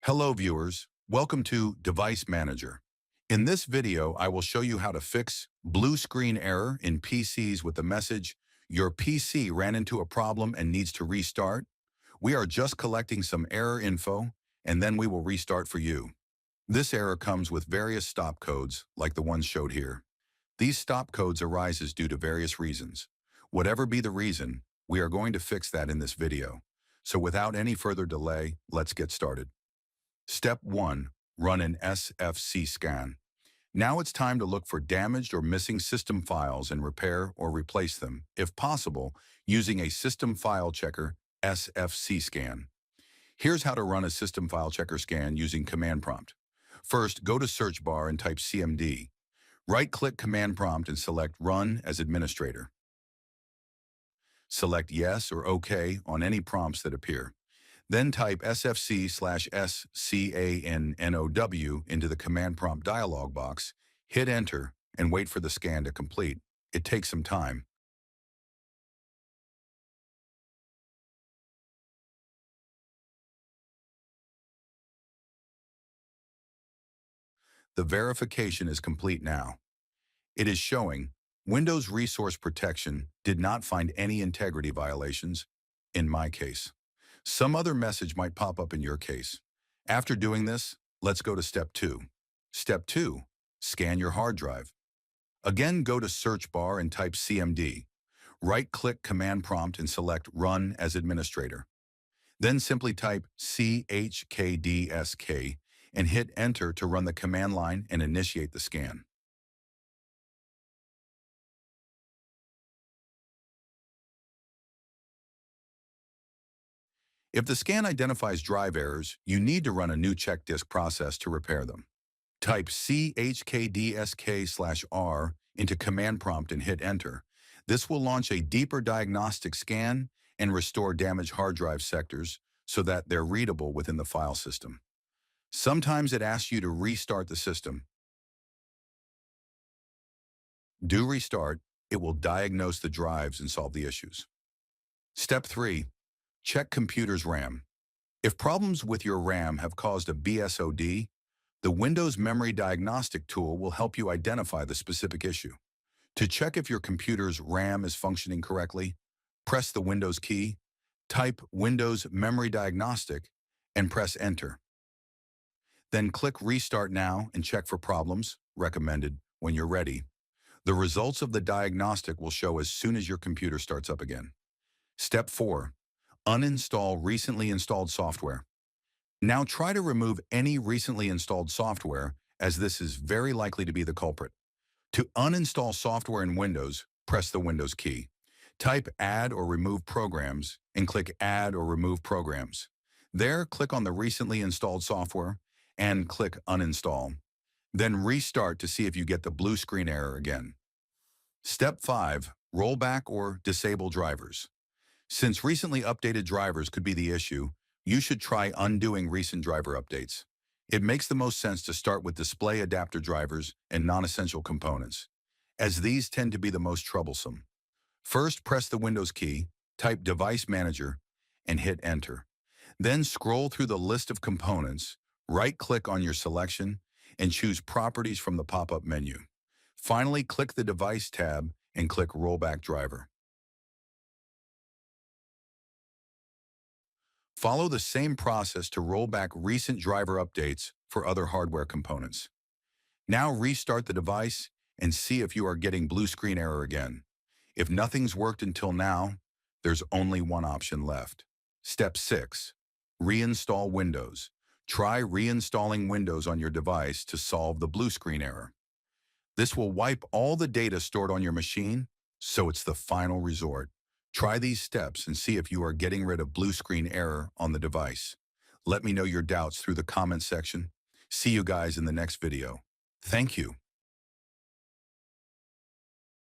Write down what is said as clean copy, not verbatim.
Hello viewers, welcome to Device Manager. In this video, I will show you how to fix blue screen error in PCs with the message, "Your PC ran into a problem and needs to restart." We are just collecting some error info, and then we will restart for you. This error comes with various stop codes, like the ones showed here. These stop codes arises due to various reasons. Whatever be the reason, we are going to fix that in this video. So without any further delay, let's get started. Step 1. Run an SFC scan. Now it's time to look for damaged or missing system files and repair or replace them, if possible, using a System File Checker SFC scan. Here's how to run a System File Checker scan using Command Prompt. First, go to Search Bar and type CMD. Right-click Command Prompt and select Run as Administrator. Select Yes or OK on any prompts that appear. Then type SFC/SCANNOW into the command prompt dialog box, hit Enter, and wait for the scan to complete. It takes some time. The verification is complete now. It is showing Windows Resource Protection did not find any integrity violations, in my case. Some other message might pop up in your case. After doing this, let's go to Step 2. Step 2. Scan your hard drive. Again, go to Search Bar and type CMD. Right-click Command Prompt and select Run as Administrator. Then simply type CHKDSK and hit Enter to run the command line and initiate the scan. If the scan identifies drive errors, you need to run a new check disk process to repair them. Type CHKDSK/R into Command Prompt and hit Enter. This will launch a deeper diagnostic scan and restore damaged hard drive sectors so that they're readable within the file system. Sometimes it asks you to restart the system. Do restart, it will diagnose the drives and solve the issues. Step 3. Check computer's RAM. If problems with your RAM have caused a bsod, the Windows Memory Diagnostic tool will help you identify the specific issue. To check if your computer's RAM is functioning correctly, press the Windows key, type Windows Memory Diagnostic, and press Enter. Then click Restart Now and check for problems, recommended, when you're ready. The results of the diagnostic will show as soon as your computer starts up again. Step 4. Uninstall recently installed software. Now try to remove any recently installed software, as this is very likely to be the culprit. To uninstall software in Windows, press the Windows key. Type Add or Remove Programs and click Add or Remove Programs. There, click on the recently installed software and click Uninstall. Then restart to see if you get the blue screen error again. Step 5. Rollback or disable drivers. Since recently updated drivers could be the issue, you should try undoing recent driver updates. It makes the most sense to start with display adapter drivers and non-essential components, as these tend to be the most troublesome. First, press the Windows key, type Device Manager, and hit Enter. Then scroll through the list of components, right-click on your selection, and choose Properties from the pop-up menu. Finally, click the Device tab and click Rollback Driver. Follow the same process to roll back recent driver updates for other hardware components. Now restart the device and see if you are getting blue screen error again. If nothing's worked until now, there's only one option left. Step 6. Reinstall Windows. Try reinstalling Windows on your device to solve the blue screen error. This will wipe all the data stored on your machine, so it's the final resort. Try these steps and see if you are getting rid of blue screen error on the device. Let me know your doubts through the comment section. See you guys in the next video. Thank you.